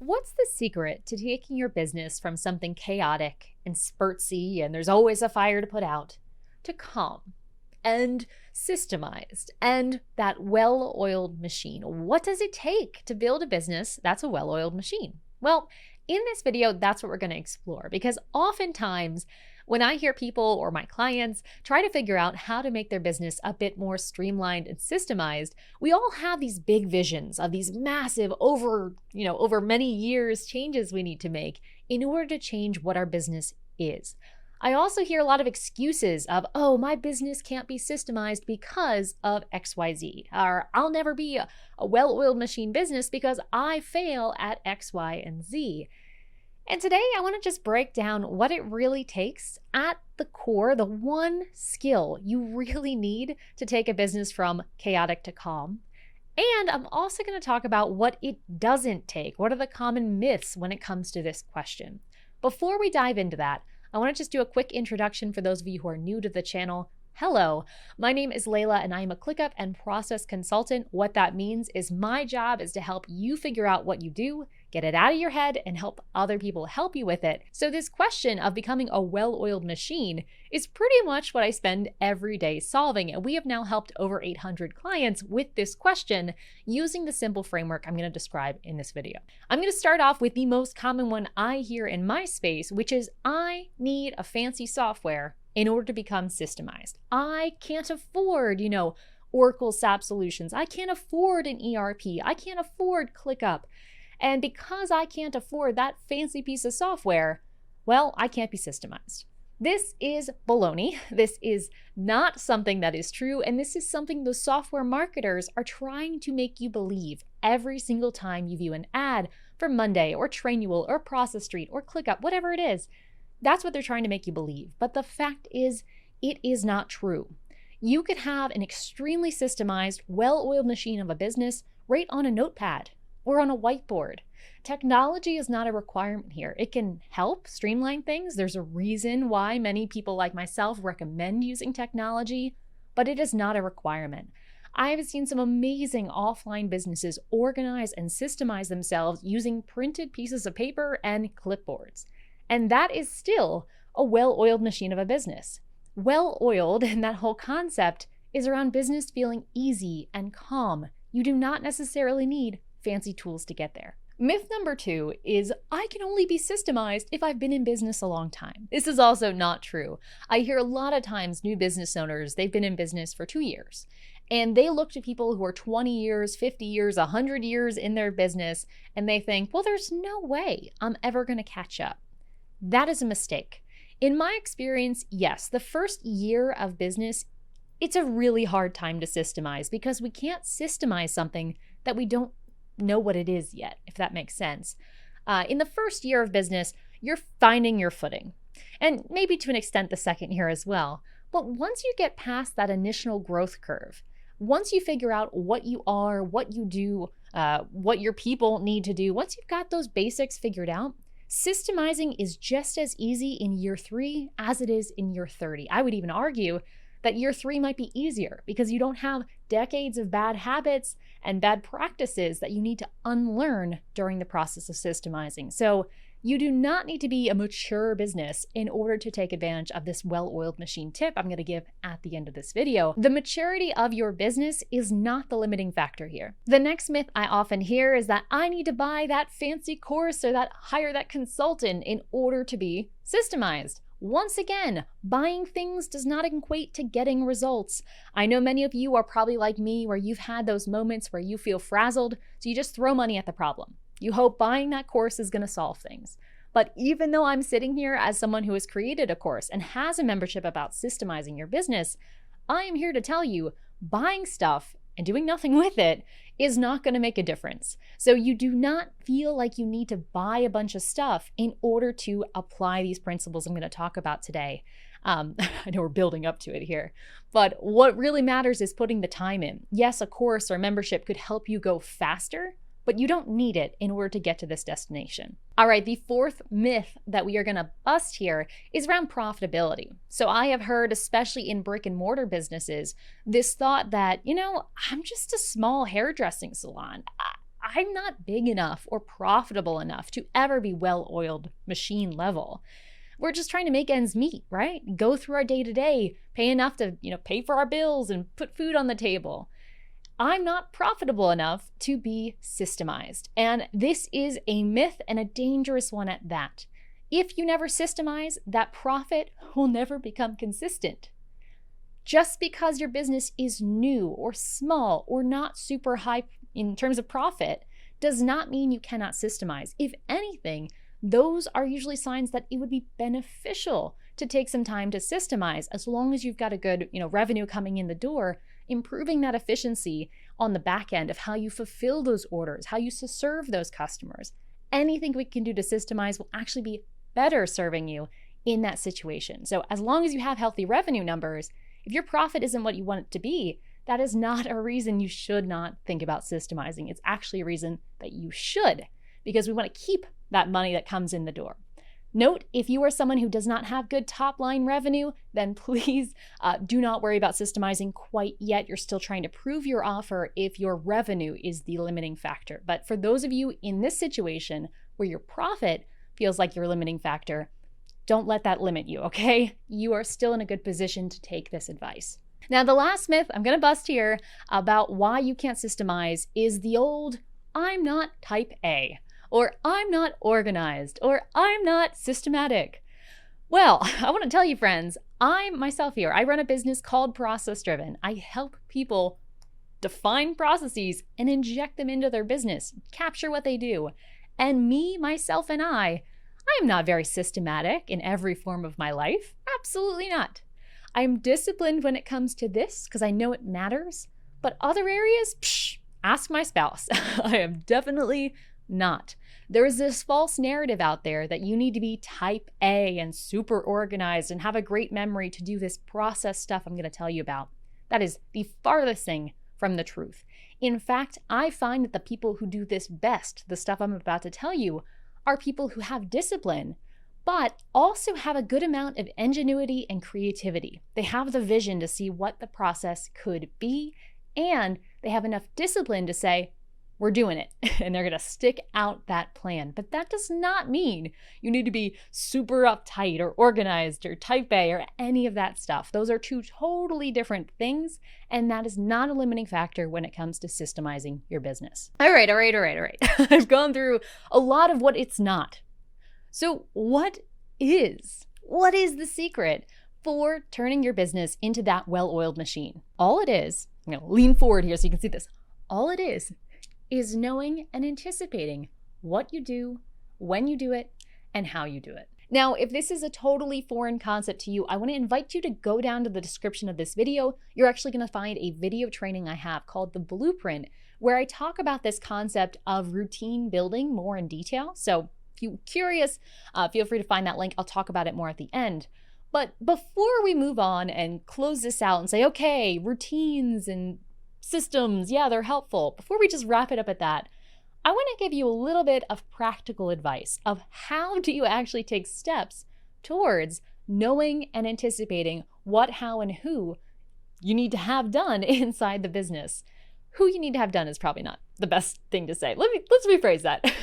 What's the secret to taking your business from something chaotic and spurtsy and there's always a fire to put out to calm and systemized and that well-oiled machine? What does it take to build a business that's a well-oiled machine? Well, in this video, that's what we're going to explore, because oftentimes when I hear people or my clients try to figure out how to make their business a bit more streamlined and systemized, we all have these big visions of these massive over many years changes we need to make in order to change what our business is. I also hear a lot of excuses of, oh, my business can't be systemized because of XYZ, or I'll never be a well-oiled machine business because I fail at X, Y, and Z. And today I want to just break down what it really takes at the core, the one skill you really need to take a business from chaotic to calm. And I'm also going to talk about what it doesn't take. What are the common myths when it comes to this question? Before we dive into that, I want to just do a quick introduction for those of you who are new to the channel. Hello, my name is Layla and I am a ClickUp and process consultant. What that means is my job is to help you figure out what you do, get it out of your head, and help other people help you with it. So this question of becoming a well-oiled machine is pretty much what I spend every day solving. And we have now helped over 800 clients with this question using the simple framework I'm going to describe in this video. I'm going to start off with the most common one I hear in my space, which is I need a fancy software in order to become systemized. I can't afford, Oracle SAP solutions. I can't afford an ERP. I can't afford ClickUp. And because I can't afford that fancy piece of software, well, I can't be systemized. This is baloney. This is not something that is true. And this is something the software marketers are trying to make you believe every single time you view an ad for Monday or Trainual or Process Street or ClickUp, whatever it is. That's what they're trying to make you believe. But the fact is, it is not true. You could have an extremely systemized, well-oiled machine of a business right on a notepad or on a whiteboard. Technology is not a requirement here. It can help streamline things. There's a reason why many people like myself recommend using technology, but it is not a requirement. I have seen some amazing offline businesses organize and systemize themselves using printed pieces of paper and clipboards. And that is still a well-oiled machine of a business. Well-oiled, and that whole concept is around business feeling easy and calm. You do not necessarily need fancy tools to get there. Myth number 2 is I can only be systemized if I've been in business a long time. This is also not true. I hear a lot of times new business owners, they've been in business for 2 years, and they look to people who are 20 years, 50 years, 100 years in their business, and they think, well, there's no way I'm ever going to catch up. That is a mistake. In my experience, yes, the first year of business, it's a really hard time to systemize because we can't systemize something that we don't know what it is yet, if that makes sense. In the first year of business, you're finding your footing, and maybe to an extent the second year as well. But once you get past that initial growth curve, once you figure out what you are, what you do, what your people need to do, once you've got those basics figured out, systemizing is just as easy in year 3 as it is in year 30. I would even argue that year 3 might be easier because you don't have decades of bad habits and bad practices that you need to unlearn during the process of systemizing. So you do not need to be a mature business in order to take advantage of this well-oiled machine tip I'm going to give at the end of this video. The maturity of your business is not the limiting factor here. The next myth I often hear is that I need to buy that fancy course or hire that consultant in order to be systemized. Once again, buying things does not equate to getting results. I know many of you are probably like me where you've had those moments where you feel frazzled, so you just throw money at the problem. You hope buying that course is going to solve things. But even though I'm sitting here as someone who has created a course and has a membership about systemizing your business, I am here to tell you buying stuff and doing nothing with it is not going to make a difference. So you do not feel like you need to buy a bunch of stuff in order to apply these principles I'm going to talk about today. I know we're building up to it here, but what really matters is putting the time in. Yes, a course or membership could help you go faster, but you don't need it in order to get to this destination. All right, the fourth myth that we are gonna bust here is around profitability. So I have heard, especially in brick and mortar businesses, this thought that, I'm just a small hairdressing salon. I'm not big enough or profitable enough to ever be well-oiled machine level. We're just trying to make ends meet, right? Go through our day-to-day, pay enough to, pay for our bills and put food on the table. I'm not profitable enough to be systemized. And this is a myth and a dangerous one at that. If you never systemize, that profit will never become consistent. Just because your business is new or small or not super high in terms of profit does not mean you cannot systemize. If anything, those are usually signs that it would be beneficial to take some time to systemize as long as you've got a good, revenue coming in the door, improving that efficiency on the back end of how you fulfill those orders, how you serve those customers. Anything we can do to systemize will actually be better serving you in that situation. So as long as you have healthy revenue numbers, if your profit isn't what you want it to be, that is not a reason you should not think about systemizing. It's actually a reason that you should, because we want to keep that money that comes in the door. Note, if you are someone who does not have good top-line revenue, then please do not worry about systemizing quite yet. You're still trying to prove your offer if your revenue is the limiting factor. But for those of you in this situation where your profit feels like your limiting factor, don't let that limit you, okay? You are still in a good position to take this advice. Now, the last myth I'm going to bust here about why you can't systemize is the old, I'm not type A, or I'm not organized, or I'm not systematic. Well, I want to tell you, friends, I myself here, I run a business called ProcessDriven. I help people define processes and inject them into their business, capture what they do. And me, myself, and I am not very systematic in every form of my life. Absolutely not. I'm disciplined when it comes to this because I know it matters. But other areas, ask my spouse. I am definitely not. There is this false narrative out there that you need to be type A and super organized and have a great memory to do this process stuff I'm going to tell you about. That is the farthest thing from the truth. In fact, I find that the people who do this best, the stuff I'm about to tell you, are people who have discipline, but also have a good amount of ingenuity and creativity. They have the vision to see what the process could be, and they have enough discipline to say, we're doing it, and they're gonna stick out that plan. But that does not mean you need to be super uptight or organized or type A or any of that stuff. Those are two totally different things, and that is not a limiting factor when it comes to systemizing your business. All right. I've gone through a lot of what it's not. So what is the secret for turning your business into that well-oiled machine? All it is, I'm gonna lean forward here so you can see this. All it is knowing and anticipating what you do, when you do it, and how you do it. Now, if this is a totally foreign concept to you, I want to invite you to go down to the description of this video. You're actually going to find a video training I have called The Blueprint, where I talk about this concept of routine building more in detail. So if you're curious, feel free to find that link. I'll talk about it more at the end. But before we move on and close this out and say, okay, routines and systems, yeah, they're helpful. Before we just wrap it up at that, I want to give you a little bit of practical advice of how do you actually take steps towards knowing and anticipating what, how, and who you need to have done inside the business. Who you need to have done is probably not the best thing to say. Let's rephrase that.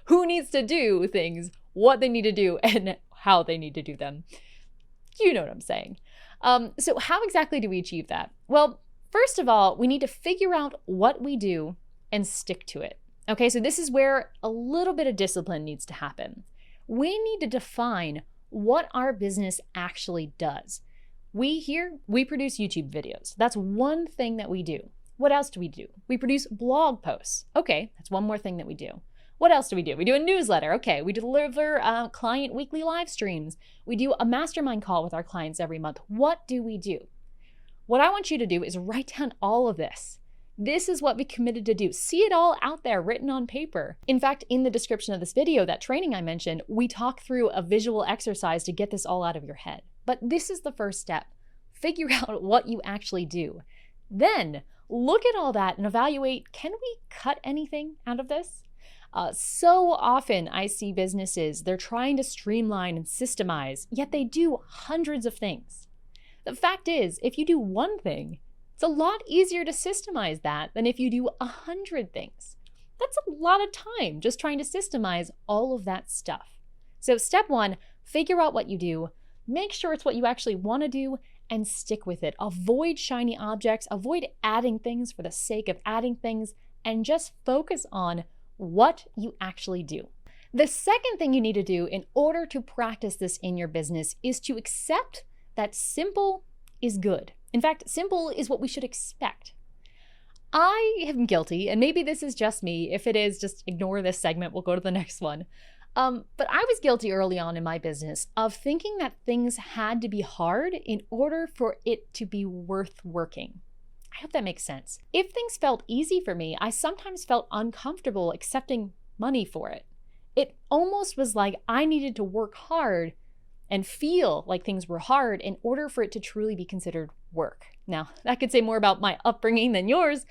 Who needs to do things, what they need to do, and how they need to do them. You know what I'm saying. So how exactly do we achieve that? Well, first of all, we need to figure out what we do and stick to it. Okay, so this is where a little bit of discipline needs to happen. We need to define what our business actually does. We produce YouTube videos. That's one thing that we do. What else do? We produce blog posts. Okay, that's one more thing that we do. What else do? We do a newsletter. Okay, we deliver client weekly live streams. We do a mastermind call with our clients every month. What do we do? What I want you to do is write down all of this. This is what we committed to do. See it all out there written on paper. In fact, in the description of this video, that training I mentioned, we talk through a visual exercise to get this all out of your head. But this is the first step. Figure out what you actually do. Then look at all that and evaluate, can we cut anything out of this? So often I see businesses, they're trying to streamline and systemize, yet they do hundreds of things. The fact is, if you do one thing, it's a lot easier to systemize that than if you do 100 things. That's a lot of time just trying to systemize all of that stuff. So step one, figure out what you do, make sure it's what you actually want to do, and stick with it. Avoid shiny objects, avoid adding things for the sake of adding things, and just focus on what you actually do. The second thing you need to do in order to practice this in your business is to accept that simple is good. In fact, simple is what we should expect. I am guilty, and maybe this is just me. If it is, just ignore this segment. We'll go to the next one. But I was guilty early on in my business of thinking that things had to be hard in order for it to be worth working. I hope that makes sense. If things felt easy for me, I sometimes felt uncomfortable accepting money for it. It almost was like I needed to work hard and feel like things were hard in order for it to truly be considered work. Now, that could say more about my upbringing than yours,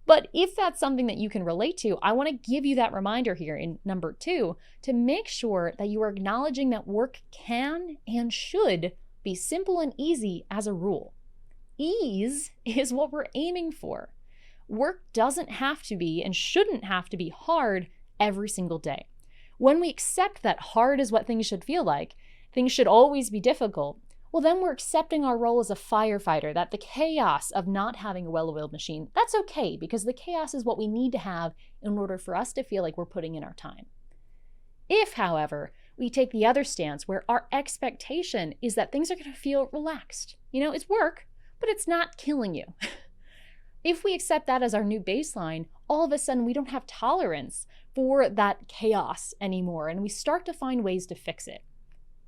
but if that's something that you can relate to, I want to give you that reminder here in number 2 to make sure that you are acknowledging that work can and should be simple and easy as a rule. Ease is what we're aiming for. Work doesn't have to be and shouldn't have to be hard every single day. When we accept that hard is what things should feel like, things should always be difficult, well, then we're accepting our role as a firefighter, that the chaos of not having a well-oiled machine, that's okay, because the chaos is what we need to have in order for us to feel like we're putting in our time. If, however, we take the other stance where our expectation is that things are going to feel relaxed, it's work, but it's not killing you. If we accept that as our new baseline, all of a sudden we don't have tolerance for that chaos anymore, and we start to find ways to fix it.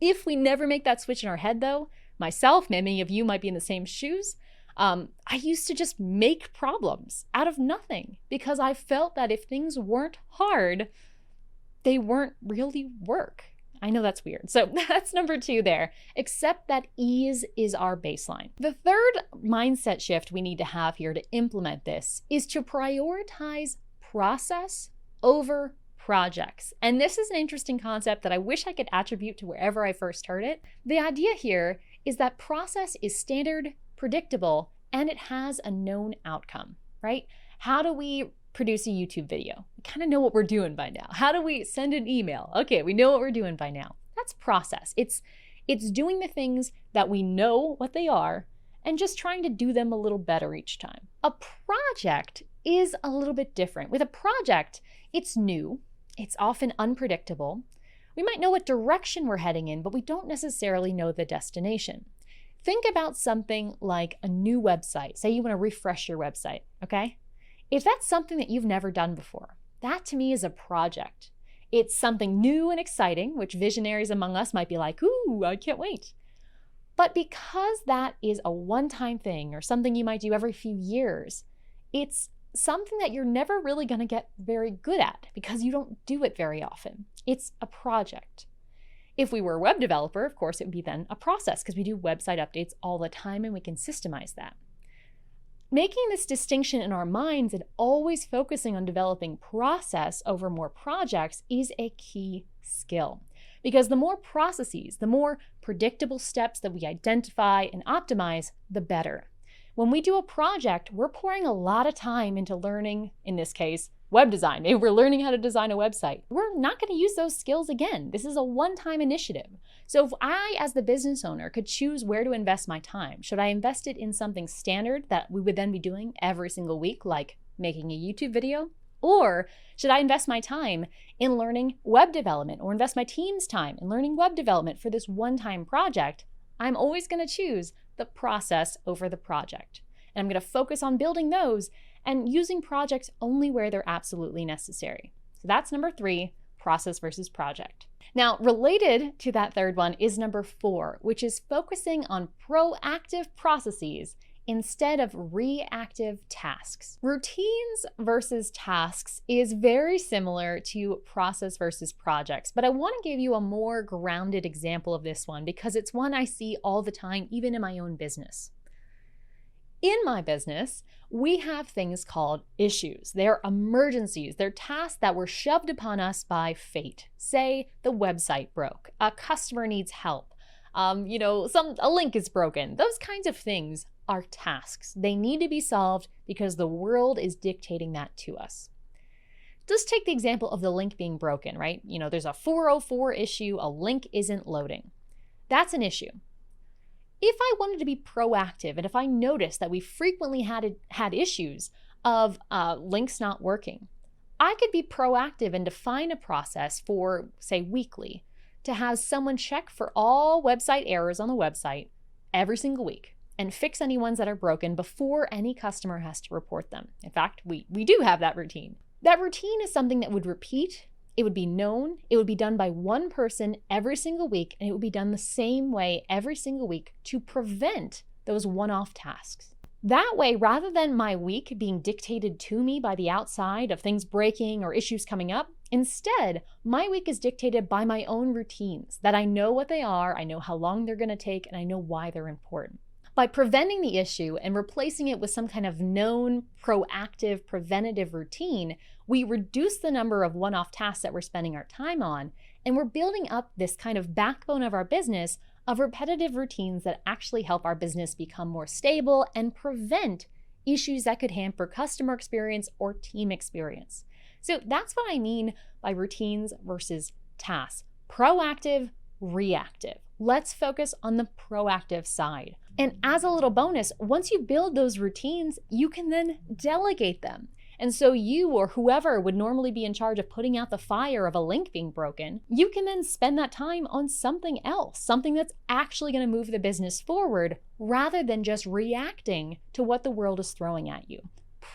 If we never make that switch in our head, though, myself, many of you might be in the same shoes, I used to just make problems out of nothing because I felt that if things weren't hard, they weren't really work. I know that's weird. So that's number 2 there. Accept that ease is our baseline. The third mindset shift we need to have here to implement this is to prioritize process over projects. And this is an interesting concept that I wish I could attribute to wherever I first heard it. The idea here is that process is standard, predictable, and it has a known outcome, right? How do we produce a YouTube video? We kind of know what we're doing by now. How do we send an email? Okay, we know what we're doing by now. That's process. It's doing the things that we know what they are and just trying to do them a little better each time. A project is a little bit different. With a project, it's new. It's often unpredictable. We might know what direction we're heading in, but we don't necessarily know the destination. Think about something like a new website. Say you want to refresh your website, okay? If that's something that you've never done before, that to me is a project. It's something new and exciting, which visionaries among us might be like, ooh, I can't wait. But because that is a one-time thing or something you might do every few years, it's something that you're never really going to get very good at because you don't do it very often. It's a project. If we were a web developer, of course, it would be then a process because we do website updates all the time and we can systemize that. Making this distinction in our minds and always focusing on developing process over more projects is a key skill. Because the more processes, the more predictable steps that we identify and optimize, the better. When we do a project, we're pouring a lot of time into learning, in this case, web design. Maybe we're learning how to design a website. We're not going to use those skills again. This is a one-time initiative. So if I, as the business owner, could choose where to invest my time, should I invest it in something standard that we would then be doing every single week, like making a YouTube video? Or should I invest my time in learning web development or invest my team's time in learning web development for this one-time project? I'm always going to choose the process over the project. And I'm going to focus on building those and using projects only where they're absolutely necessary. So that's number 3, process versus project. Now, related to that third one is number 4, which is focusing on proactive processes instead of reactive tasks. Routines versus tasks is very similar to process versus projects, but I want to give you a more grounded example of this one because it's one I see all the time, even in my own business. In my business, we have things called issues. They're emergencies. They're tasks that were shoved upon us by fate. Say the website broke, a customer needs help, a link is broken. Those kinds of things are tasks. They need to be solved because the world is dictating that to us. Just take the example of the link being broken, right? There's a 404 issue, a link isn't loading. That's an issue. If I wanted to be proactive, and if I noticed that we frequently had issues of links not working, I could be proactive and define a process for, say, weekly, to have someone check for all website errors on the website every single week and fix any ones that are broken before any customer has to report them. In fact, we do have that routine. That routine is something that would repeat, it would be known, it would be done by one person every single week, and it would be done the same way every single week to prevent those one-off tasks. That way, rather than my week being dictated to me by the outside of things breaking or issues coming up, instead, my week is dictated by my own routines, that I know what they are, I know how long they're going to take, and I know why they're important. By preventing the issue and replacing it with some kind of known, proactive, preventative routine, we reduce the number of one-off tasks that we're spending our time on, and we're building up this kind of backbone of our business of repetitive routines that actually help our business become more stable and prevent issues that could hamper customer experience or team experience. So that's what I mean by routines versus tasks. Proactive, reactive. Let's focus on the proactive side. And as a little bonus, once you build those routines, you can then delegate them. And so you or whoever would normally be in charge of putting out the fire of a link being broken, you can then spend that time on something else, something that's actually going to move the business forward rather than just reacting to what the world is throwing at you.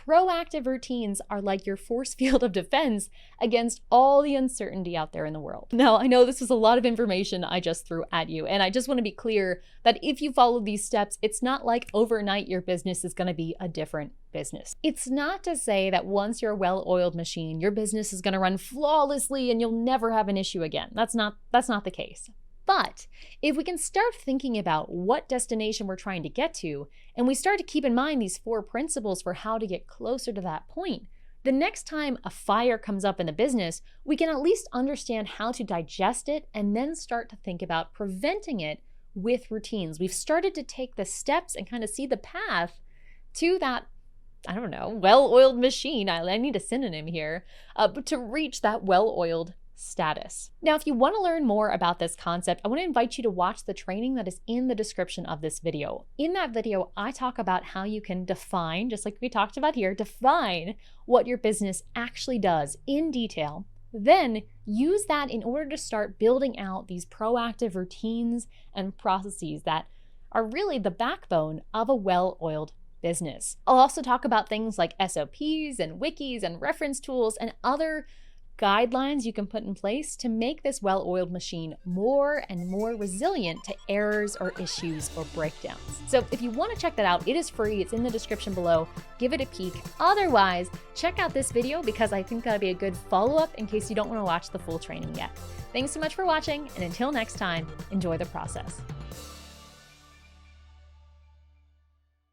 Proactive routines are like your force field of defense against all the uncertainty out there in the world. Now, I know this is a lot of information I just threw at you, and I just want to be clear that if you follow these steps, it's not like overnight your business is going to be a different business. It's not to say that once you're a well-oiled machine, your business is going to run flawlessly and you'll never have an issue again. That's not the case. But if we can start thinking about what destination we're trying to get to, and we start to keep in mind these 4 principles for how to get closer to that point, the next time a fire comes up in the business, we can at least understand how to digest it and then start to think about preventing it with routines. We've started to take the steps and kind of see the path to that, well-oiled machine. I need a synonym here, but to reach that well-oiled status. Now, if you want to learn more about this concept, I want to invite you to watch the training that is in the description of this video. In that video, I talk about how you can define, just like we talked about here, define what your business actually does in detail. Then use that in order to start building out these proactive routines and processes that are really the backbone of a well-oiled business. I'll also talk about things like SOPs and wikis and reference tools and other guidelines you can put in place to make this well-oiled machine more and more resilient to errors or issues or breakdowns. So if you want to check that out, it is free. It's in the description below. Give it a peek. Otherwise, check out this video because I think that'll be a good follow-up in case you don't want to watch the full training yet. Thanks so much for watching, and until next time, enjoy the process.